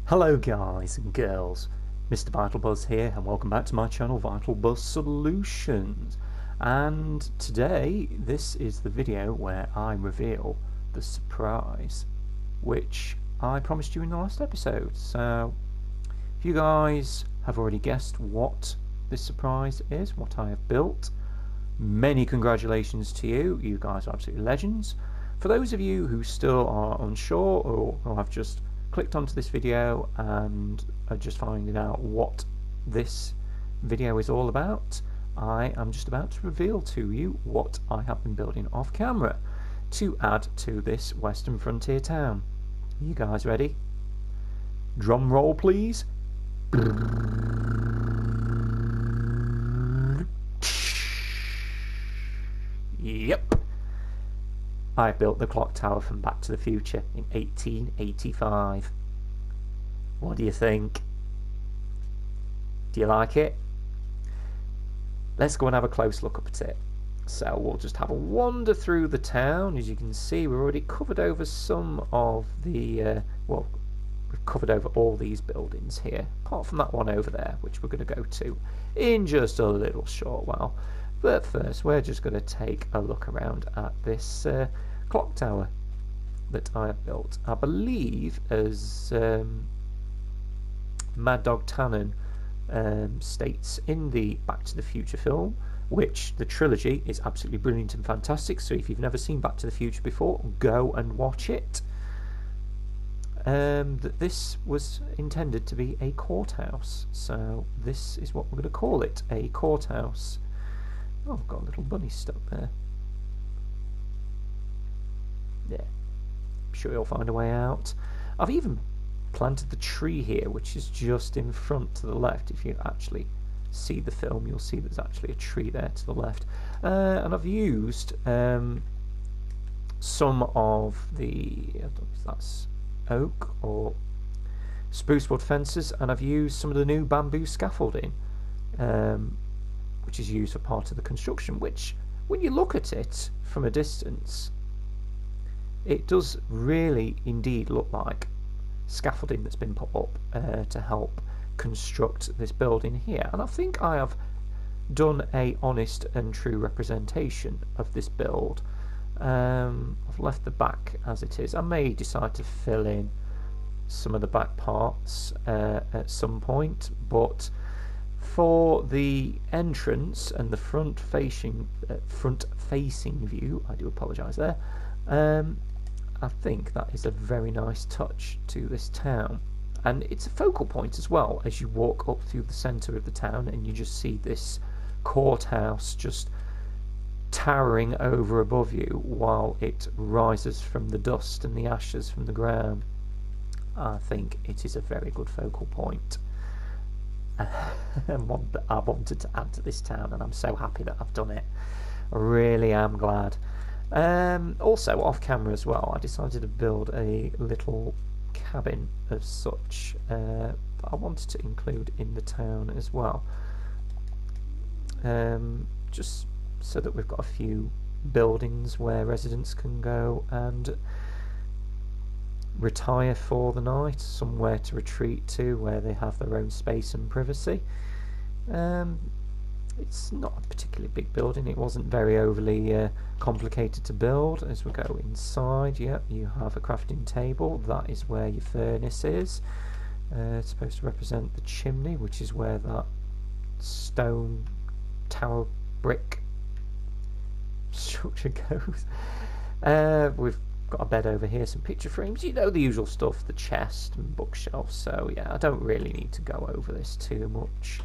Hello guys and girls, Mr. VitalBuzz here and welcome back to my channel VitalBuzzSolutions. And today this is the video where I reveal the surprise which I promised you in the last episode. So if you guys have already guessed what this surprise is, what I have built, many congratulations to you. You guys are absolutely legends. For those of you who still are unsure or have just clicked onto this video and are just finding out what this video is all about, I am just about to reveal to you what I have been building off camera to add to this Western Frontier town. Are you guys ready? Drum roll please. Yep. I built the clock tower from Back to the Future in 1885. What do you think? Do you like it? Let's go and have a close look up at it. So we'll just have a wander through the town. As you can see, we've already covered over some of the, well, we've covered over all these buildings here, apart from that one over there, which we're going to go to in just a little short while. But first, we're just going to take a look around at this clock tower that I have built. I believe, as Mad Dog Tannen states in the Back to the Future film, which the trilogy is absolutely brilliant and fantastic, so if you've never seen Back to the Future before, go and watch it, that this was intended to be a courthouse. So this is what we're going to call it, a courthouse. Oh, I've got a little bunny stuck there. Yeah, I'm sure you'll find a way out. I've even planted the tree here, which is just in front to the left. If you actually see the film, you'll see there's actually a tree there to the left. And I've used some of the, I don't know if that's oak or spruce wood fences, and I've used some of the new bamboo scaffolding, which is used for part of the construction, which when you look at it from a distance, it does really indeed look like scaffolding that's been put up to help construct this building here. And I think I have done a honest and true representation of this build. I've left the back as it is. I may decide to fill in some of the back parts at some point, but for the entrance and the front facing view, I do apologise there, I think that is a very nice touch to this town, and it's a focal point as well as you walk up through the centre of the town and you just see this courthouse just towering over above you while it rises from the dust and the ashes from the ground. I think it is a very good focal point and one that I wanted to add to this town, and I'm so happy that I've done it. I really am glad. Also off camera as well, I decided to build a little cabin of such that I wanted to include in the town as well, just so that we've got a few buildings where residents can go and retire for the night, somewhere to retreat to where they have their own space and privacy. It's not a particularly big building. It wasn't very overly complicated to build. As we go inside, yep, you have a crafting table. That is where your furnace is. It's supposed to represent the chimney, which is where that stone tower brick structure goes. We've got a bed over here, some picture frames, you know, the usual stuff, the chest and bookshelf. So yeah, I don't really need to go over this too much.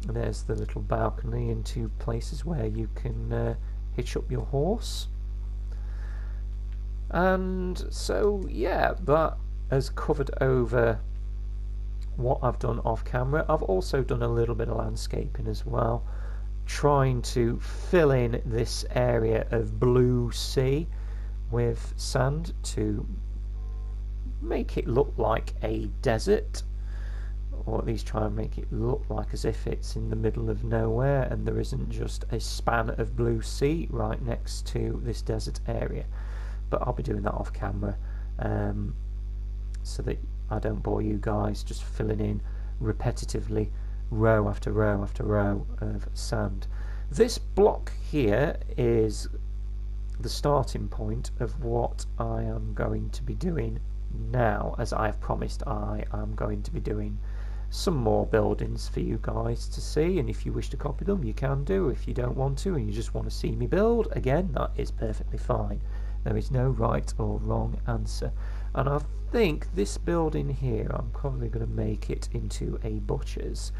There's the little balcony and two places where you can hitch up your horse. And so yeah, that has covered over what I've done off camera. I've also done a little bit of landscaping as well, trying to fill in this area of blue sea with sand to make it look like a desert, or at least try and make it look like as if it's in the middle of nowhere and there isn't just a span of blue sea right next to this desert area. But I'll be doing that off camera. so that I don't bore you guys just filling in repetitively row after row after row of sand. This block here is the starting point of what I am going to be doing now. As I have promised, I am going to be doing some more buildings for you guys to see, and if you wish to copy them you can do. If you don't want to and you just want to see me build, again, that is perfectly fine. There is no right or wrong answer. And I think this building here, I'm probably going to make it into a butcher's.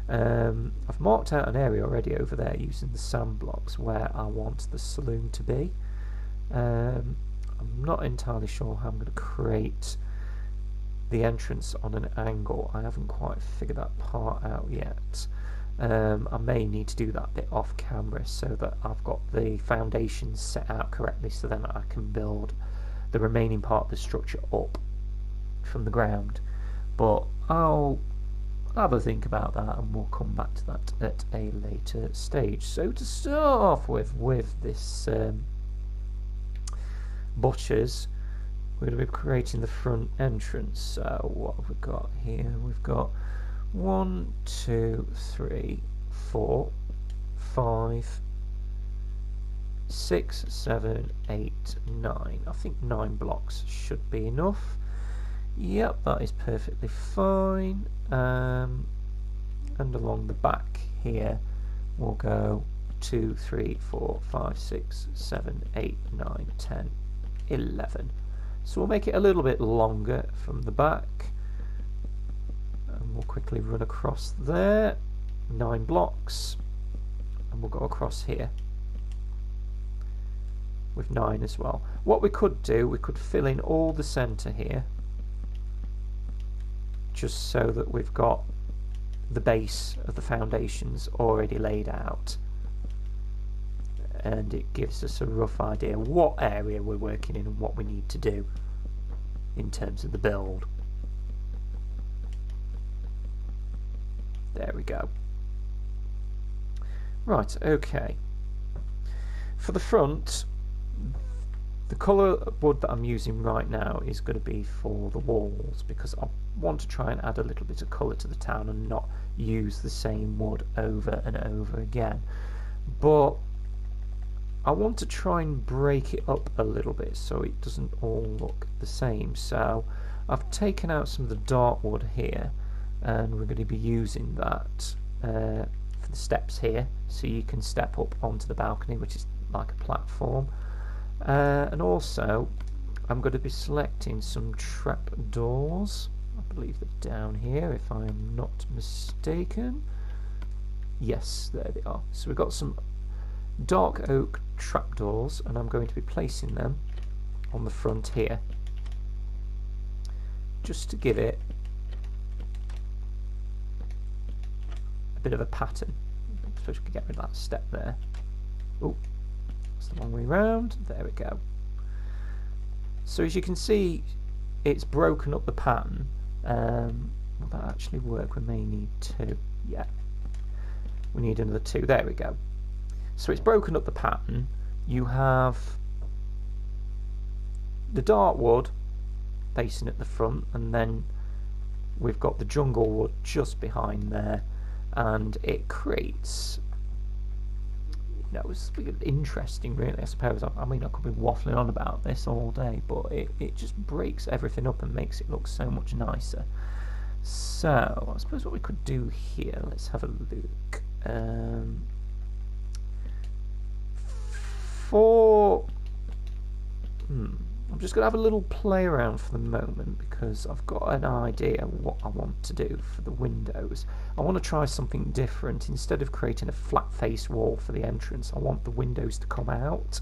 I've marked out an area already over there using the sand blocks where I want the saloon to be. I'm not entirely sure how I'm going to create the entrance on an angle. I haven't quite figured that part out yet. I may need to do that bit off camera so that I've got the foundations set out correctly, so then I can build the remaining part of the structure up from the ground. But I'll have a think about that and we'll come back to that at a later stage. So to start off with this butcher's, we're going to be creating the front entrance. So what have we got here? We've got 1, 2, 3, 4, 5, 6, 7, 8, 9. I think 9 blocks should be enough. Yep, that is perfectly fine. And along the back here we'll go 2, 3, 4, 5, 6, 7, 8, 9, 10, 11. So we'll make it a little bit longer from the back, and we'll quickly run across there, 9 blocks, and we'll go across here with 9 as well. What we could do, we could fill in all the centre here, just so that we've got the base of the foundations already laid out, and it gives us a rough idea what area we're working in and what we need to do in terms of the build. There we go. Right, okay. For the front, the colour of wood that I'm using right now is going to be for the walls, because I want to try and add a little bit of colour to the town and not use the same wood over and over again. But I want to try and break it up a little bit so it doesn't all look the same. So I've taken out some of the dark wood here, and we're going to be using that for the steps here, so you can step up onto the balcony, which is like a platform. And also I'm going to be selecting some trap doors. I believe they're down here if I am not mistaken. Yes, there they are. So we've got some dark oak trapdoors, and I'm going to be placing them on the front here just to give it a bit of a pattern. I suppose we could get rid of that step there. Oh, that's the wrong way round. There we go. So as you can see, it's broken up the pattern. Will that actually work? We may need 2. Yeah, we need another 2. There we go. So it's broken up the pattern. You have the dark wood facing at the front, and then we've got the jungle wood just behind there, and it creates, you know, it's interesting really, I suppose. I mean, I could be waffling on about this all day, but it just breaks everything up and makes it look so much nicer. So I suppose what we could do here, let's have a look. I'm just going to have a little play around for the moment, because I've got an idea of what I want to do for the windows. I want to try something different. Instead of creating a flat face wall for the entrance, I want the windows to come out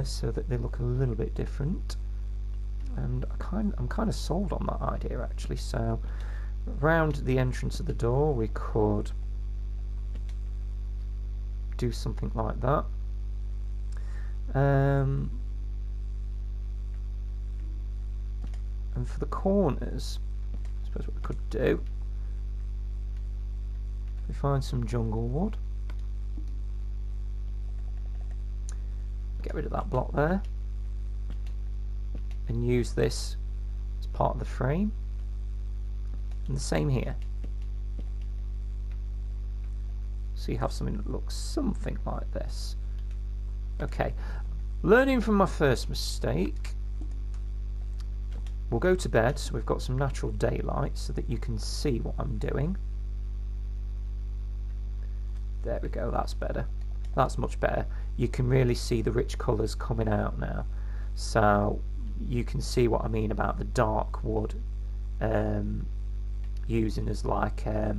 so that they look a little bit different. And I'm kind of sold on that idea actually. So around the entrance of the door we could do something like that. And for the corners, I suppose what we could do, we find some jungle wood, get rid of that block there, and use this as part of the frame. And the same here. So you have something that looks something like this. Okay, learning from my first mistake, we'll go to bed so we've got some natural daylight so that you can see what I'm doing. There we go, that's better. That's much better. You can really see the rich colours coming out now. So you can see what I mean about the dark wood using as like a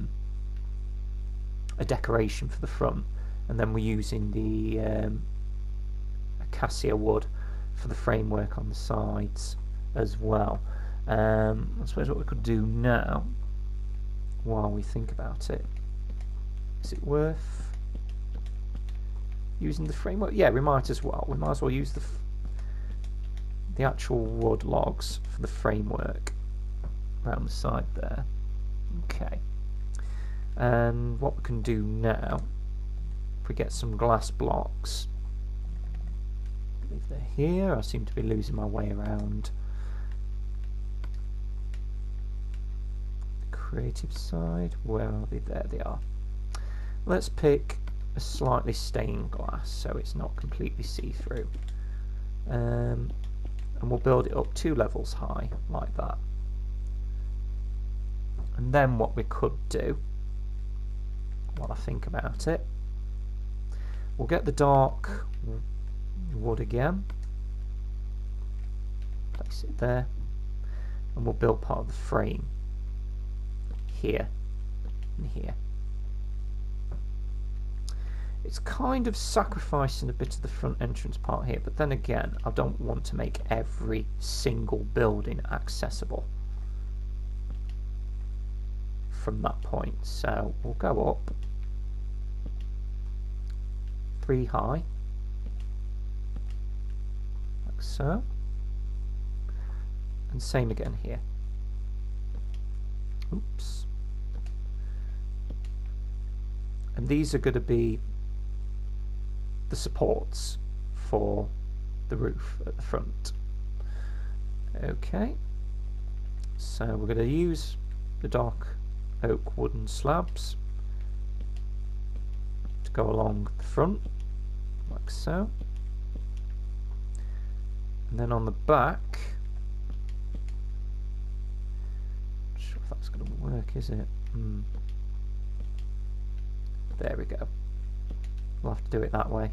decoration for the front, and then we're using the acacia wood for the framework on the sides as well. I suppose what we could do now, while we think about it, is it worth using the framework? Yeah, we might as well. We might as well use the actual wood logs for the framework around the side there. Okay. And what we can do now, if we get some glass blocks, I believe they're here. I seem to be losing my way around the creative side. Where are they? There they are. Let's pick a slightly stained glass so it's not completely see-through. And we'll build it up 2 levels high, like that. And then what we could do, while I think about it, we'll get the dark wood again, place it there, and we'll build part of the frame here and here. It's kind of sacrificing a bit of the front entrance part here, but then again, I don't want to make every single building accessible from that point. So we'll go up 3 high, like so, and same again here. Oops. And these are going to be the supports for the roof at the front. Okay, so we're going to use the dark oak wooden slabs to go along the front, like so. And then on the back, not sure if that's going to work, is it? There we go. We'll have to do it that way.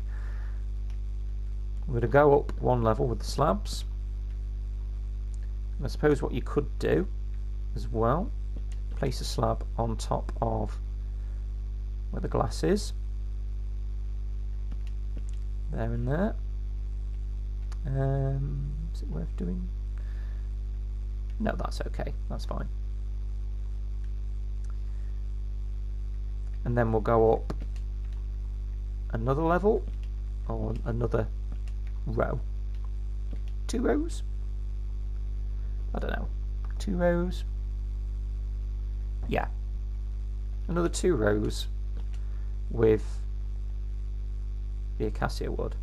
We're going to go up 1 level with the slabs. And I suppose what you could do as well, place a slab on top of where the glass is. There and there. Is it worth doing? No, that's okay. That's fine. And then we'll go up another level, or another row. 2 rows? I don't know. 2 rows? Yeah. Another 2 rows with the acacia wood.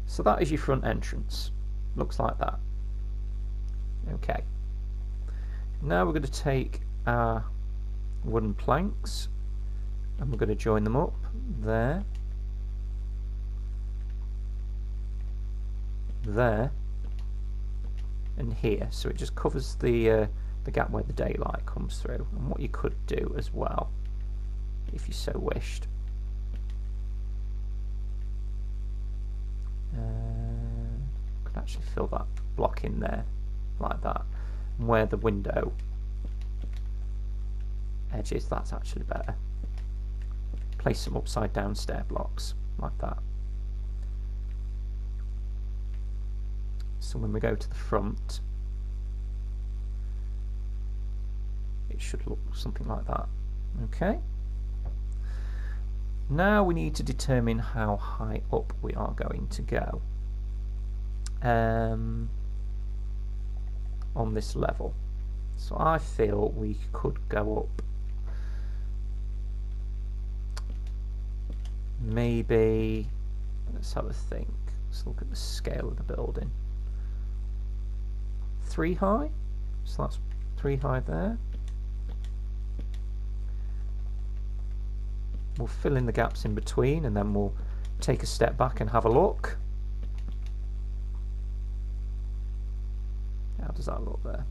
So that is your front entrance. Looks like that. Okay. Now we're going to take our wooden planks and we're going to join them up there, there, and here. So it just covers the gap where the daylight comes through. And what you could do as well, if you so wished, could actually fill that block in there like that, and where the window edge is, that's actually better. Place some upside down stair blocks like that. So when we go to the front, it should look something like that. Okay. Now we need to determine how high up we are going to go on this level. So I feel we could go up maybe, let's have a think. Let's look at the scale of the building. 3 high, so that's 3 high there. We'll fill in the gaps in between, and then we'll take a step back and have a look. How does that look there?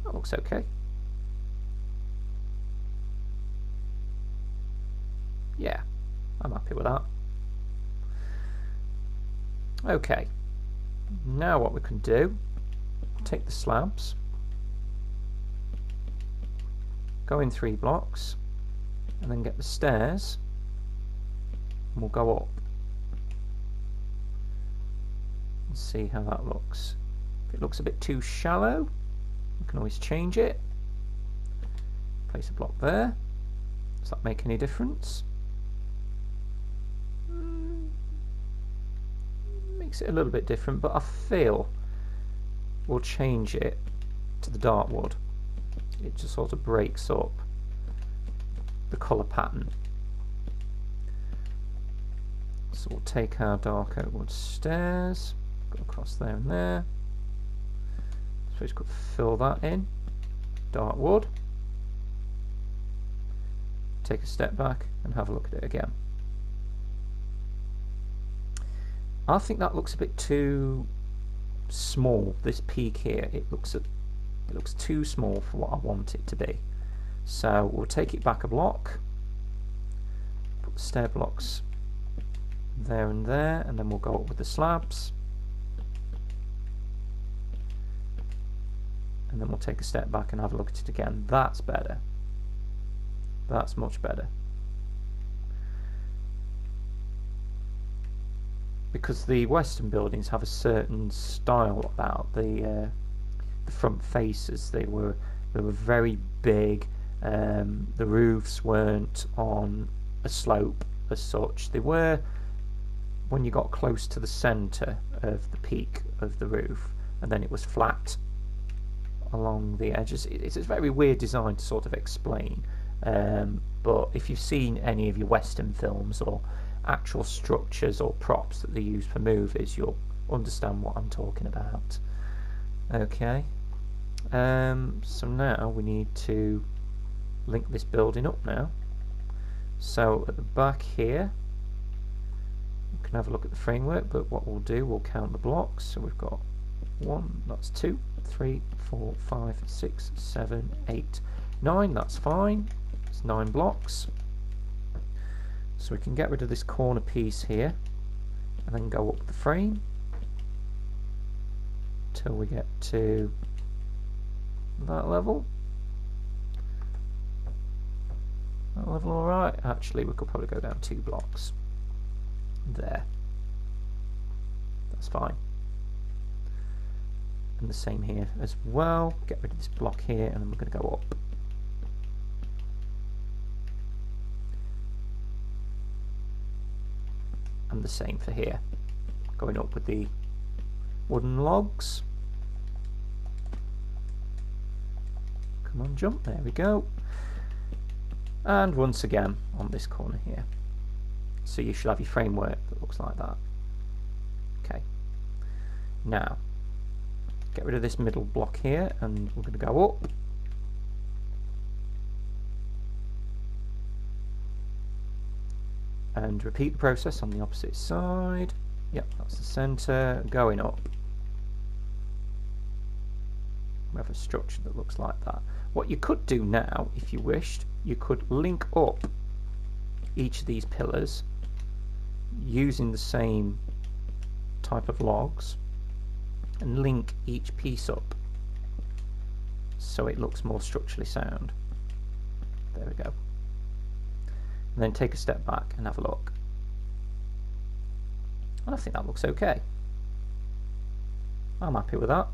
That looks okay. Yeah, I'm happy with that. Okay, now what we can do, take the slabs, go in 3 blocks, and then get the stairs, and we'll go up and see how that looks. If it looks a bit too shallow, we can always change it. Place a block there. Does that make any difference? Makes it a little bit different, but I feel we'll change it to the dark wood. It just sort of breaks up the colour pattern. So we'll take our dark oak wood stairs, go across there and there. So we could fill that in, dark wood. Take a step back and have a look at it again. I think that looks a bit too small, this peak here. It looks too small for what I want it to be. So we'll take it back a block, put the stair blocks there and there, and then we'll go up with the slabs. And then we'll take a step back and have a look at it again. That's better. That's much better. Because the Western buildings have a certain style about the front faces. They were very big. The roofs weren't on a slope as such. They were when you got close to the centre of the peak of the roof, and then it was flat along the edges. It's a very weird design to sort of explain, but if you've seen any of your Western films or actual structures or props that they use for movies, you'll understand what I'm talking about. Okay, so now we need to link this building up now. So at the back here we can have a look at the framework, but what we'll do, we'll count the blocks. So we've got 1, that's 2, 3, 4, 5, 6, 7, 8, 9, that's fine. It's 9 blocks. So we can get rid of this corner piece here and then go up the frame till we get to that level. That level alright? Actually, we could probably go down 2 blocks. There. That's fine. And the same here as well. Get rid of this block here and then we're going to go up. And the same for here, going up with the wooden logs. Come on, jump, there we go. And once again on this corner here. So you should have your framework that looks like that. Okay, now get rid of this middle block here and we're going to go up. And repeat the process on the opposite side. Yep, that's the centre. Going up. We have a structure that looks like that. What you could do now, if you wished, you could link up each of these pillars using the same type of logs and link each piece up so it looks more structurally sound. There we go. And then take a step back and have a look. And I think that looks okay. I'm happy with that.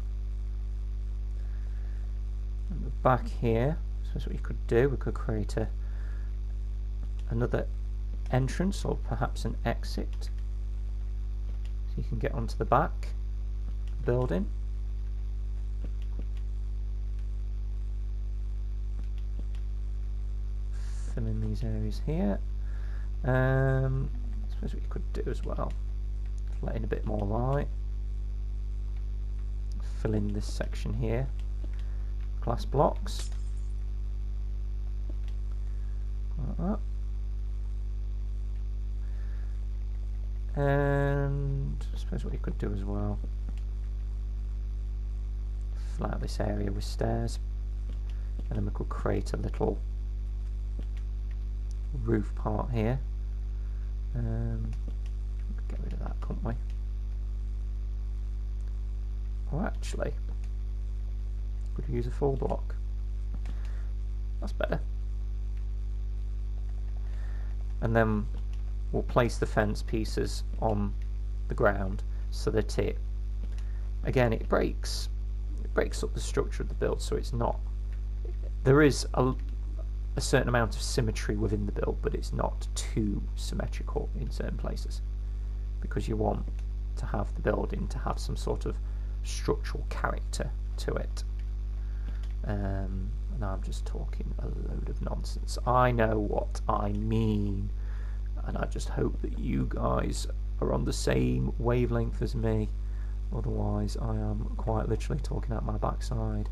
And the back here, so that's what you could do. We could create another entrance or perhaps an exit. So you can get onto the back building. Fill in these areas here. I suppose what you could do as well, let in a bit more light. fill in this section here. Glass blocks. Like that. And I suppose what you could do as well, fill out this area with stairs, and then we could create a little roof part here. Get rid of that, couldn't we? Oh, actually, could use a full block. That's better. And then we'll place the fence pieces on the ground so that it breaks up the structure of the build, so it's not, there is a certain amount of symmetry within the build, but it's not too symmetrical in certain places, because you want to have the building to have some sort of structural character to it. And I'm just talking a load of nonsense. I know what I mean, and I just hope that you guys are on the same wavelength as me. Otherwise, I am quite literally talking out my backside.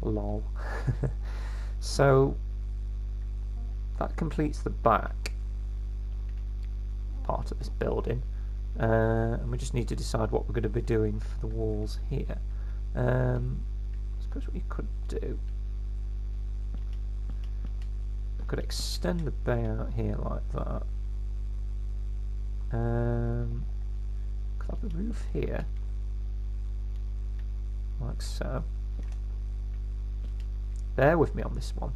Lol. So that completes the back part of this building, and we just need to decide what we're going to be doing for the walls here. I suppose what you could do, I could extend the bay out here like that. Could have the roof here like so. Bear with me on this one.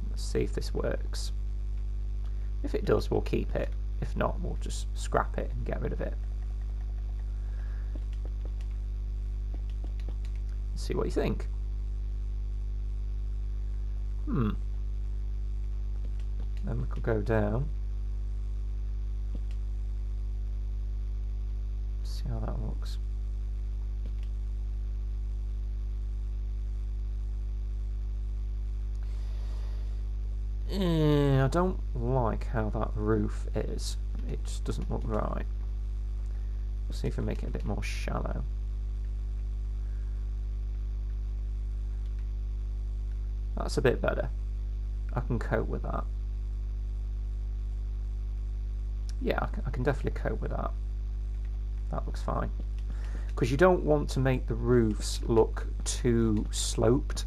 Let's see if this works. If it does, we'll keep it. If not, we'll just scrap it and get rid of it. Let's see what you think. Then we could go down. See how that looks. I don't like how that roof is. It just doesn't look right. We'll see if we make it a bit more shallow. That's a bit better. I can cope with that. Yeah, I can definitely cope with that. That looks fine. Because you don't want to make the roofs look too sloped,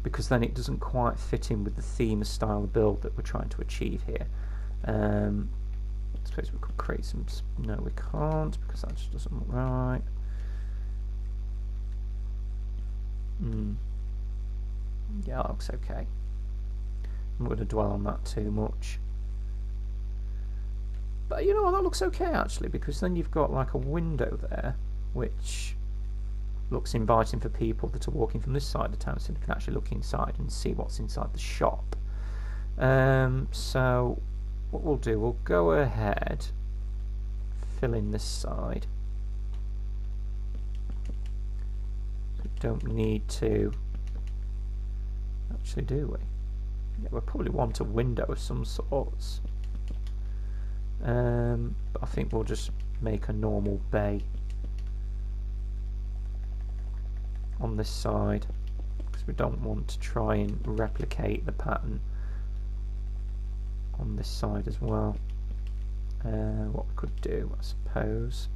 because then it doesn't quite fit in with the theme and style of build that we're trying to achieve here. I suppose we could create some... No, we can't, because that just doesn't look right. Yeah, that looks okay. I'm not going to dwell on that too much. But you know what, that looks okay actually, because then you've got like a window there, which looks inviting for people that are walking from this side of town, so they can actually look inside and see what's inside the shop. So what we'll do, we'll go ahead, fill in this side. We don't need to, actually, do we? Yeah, we'll probably want a window of some sorts. But I think we'll just make a normal bay on this side, because we don't want to try and replicate the pattern on this side as well. What we could do, I suppose,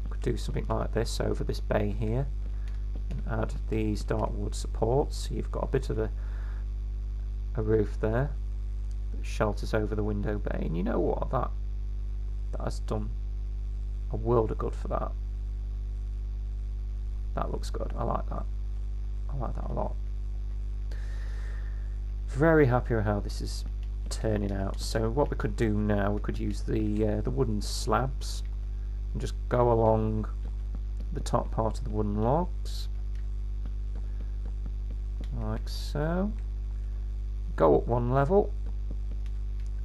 we could do something like this over this bay here and add these dark wood supports, so you've got a bit of a roof there that shelters over the window bay. And you know what, that has done a world of good for that. That looks good. I like that. I like that a lot. Very happy with how this is turning out. So what we could do now, we could use the wooden slabs and just go along the top part of the wooden logs like so. Go up one level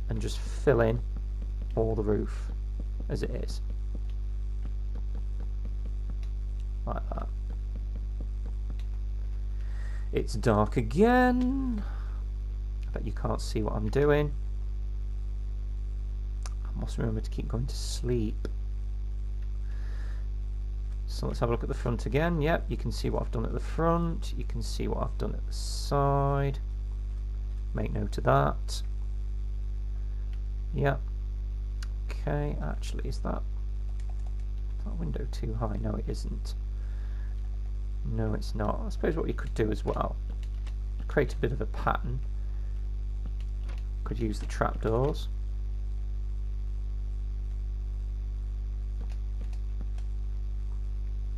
and just fill in all the roof as it is, like that. It's dark again. I bet you can't see what I'm doing. must remember to keep going to sleep. So let's have a look at the front again. Yep, you can see what I've done at the front. You can see what I've done at the side. Make note of that. Yep. Okay, actually, is that window too high? No, it isn't. No, it's not. I suppose what you could do as well, create a bit of a pattern. Could use the trapdoors.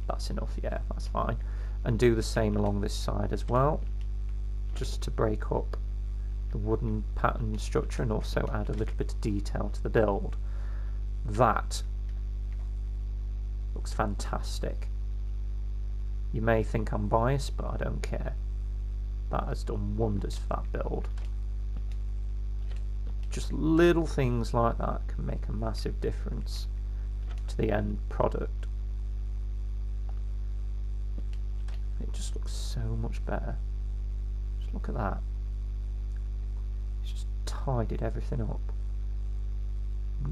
That's enough, yeah, that's fine. And do the same along this side as well, just to break up the wooden pattern structure and also add a little bit of detail to the build. That looks fantastic. You may think I'm biased, but I don't care. That has done wonders for that build. Just little things like that can make a massive difference to the end product. It just looks so much better. Just look at that. It's just tidied everything up.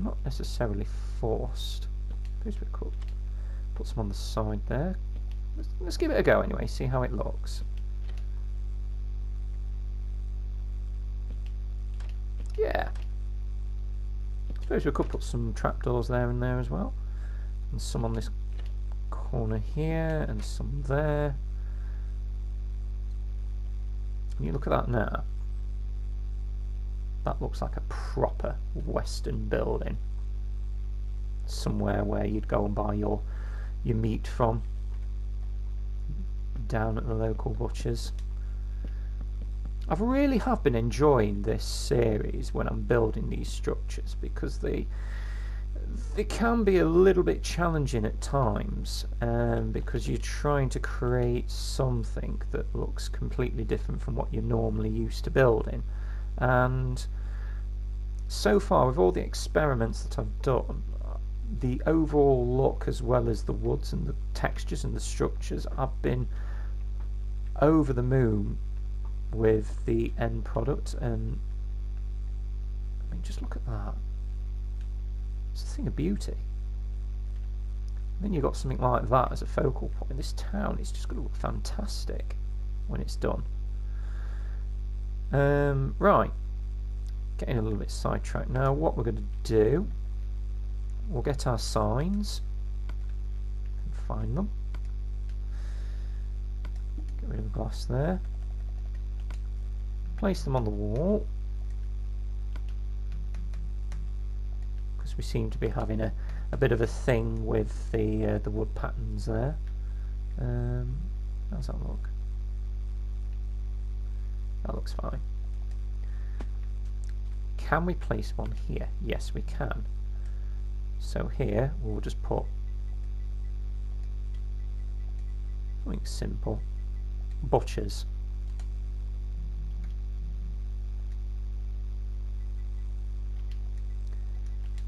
Not necessarily forced. Suppose we could put some on the side there. Let's give it a go anyway, see how it looks. Yeah. I suppose we could put some trapdoors there and there as well. And some on this corner here and some there. And you look at that now. That looks like a proper Western building. Somewhere where you'd go and buy your meat from. Down at the local butchers. I really have been enjoying this series when I'm building these structures, because they can be a little bit challenging at times, because you're trying to create something that looks completely different from what you're normally used to building. And so far, with all the experiments that I've done, the overall look as well as the woods and the textures and the structures, I've been over the moon with the end product. And I mean, just look at that. It's a thing of beauty. And then you've got something like that as a focal point. This town is just going to look fantastic when it's done. Right, getting a little bit sidetracked now. What we're going to do, we'll get our signs and find them. Get rid of the glass there. Place them on the wall, because we seem to be having a bit of a thing with the wood patterns there. How's that look? That looks fine. Can we place one here? Yes, we can. So here we'll just put something simple. Butchers.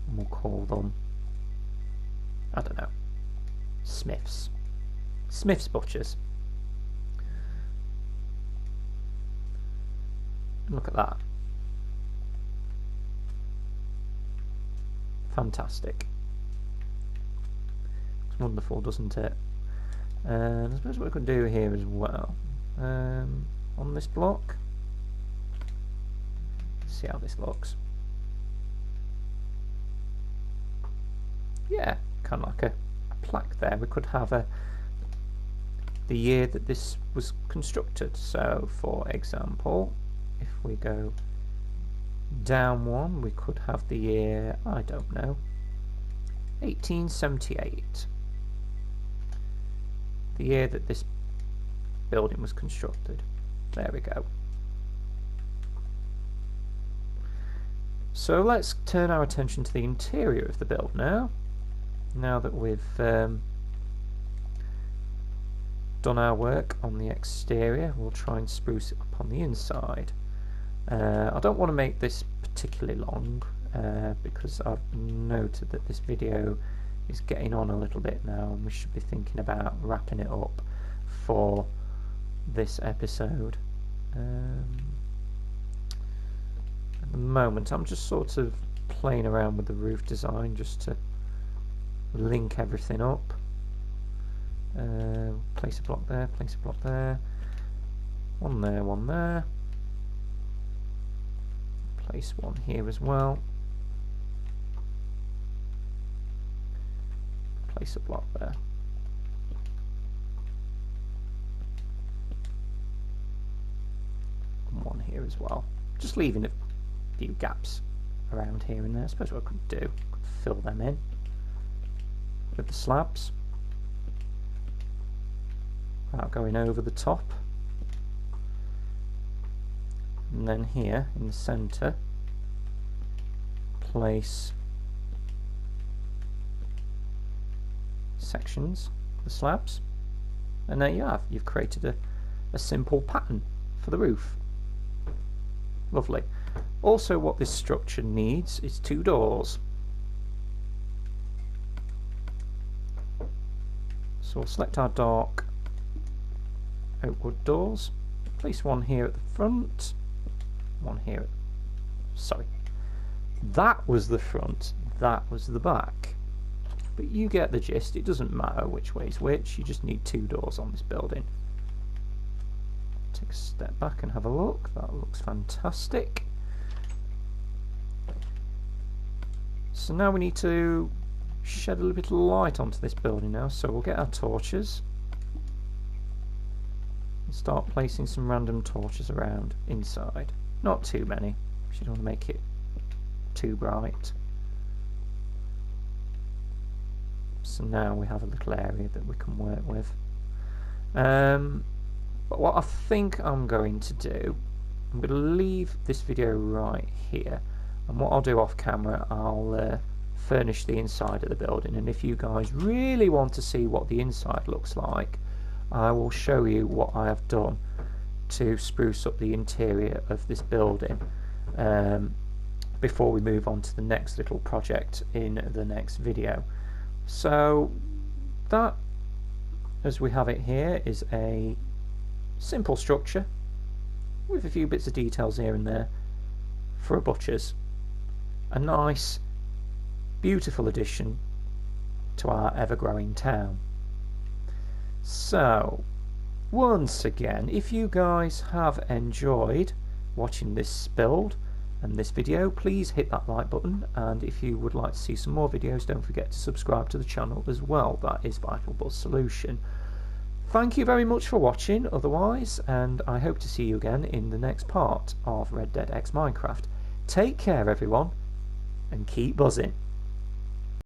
And we'll call them, I don't know, Smiths. Smiths Butchers. And look at that. Fantastic. It's wonderful, doesn't it? And I suppose what we could do here as well, on this block, see how this looks. Yeah, kind of like a plaque there. We could have the year that this was constructed. So, for example, if we go down one, we could have the year, I don't know, 1878. The year that this building was constructed. There we go. So let's turn our attention to the interior of the build now. Now that we've done our work on the exterior, we'll try and spruce it up on the inside. I don't want to make this particularly long, because I've noted that this video is getting on a little bit now, and we should be thinking about wrapping it up for this episode. At the moment I'm just sort of playing around with the roof design just to link everything up. Place a block there, place a block there, one there, one there, place one here as well, place a block there. And one here as well, just leaving a few gaps around here and there. I suppose what I could do, fill them in with the slabs without going over the top. And then here in the centre, place sections of the slabs, and there you have. You've created a simple pattern for the roof. Lovely. Also, what this structure needs is 2 doors. So we'll select our dark oak wood doors, place one here at the front, one here sorry, that was the front, that was the back, but you get the gist. It doesn't matter which way is which, you just need 2 doors on this building. Take a step back and have a look. That looks fantastic. So now we need to shed a little bit of light onto this building now, so we'll get our torches and start placing some random torches around inside. Not too many, because you don't want to make it too bright. So now we have a little area that we can work with. But what I think I'm going to do, I'm going to leave this video right here, and what I'll do off camera, I'll furnish the inside of the building, and if you guys really want to see what the inside looks like, I will show you what I have done to spruce up the interior of this building before we move on to the next little project in the next video. So that, as we have it here, is a simple structure with a few bits of details here and there for a butcher's. A nice, beautiful addition to our ever-growing town. So, once again, if you guys have enjoyed watching this build and this video, please hit that like button, and if you would like to see some more videos, don't forget to subscribe to the channel as well. That is VitalBuzzSolution. Thank you very much for watching otherwise, and I hope to see you again in the next part of Red Dead X Minecraft. Take care everyone, and keep buzzing.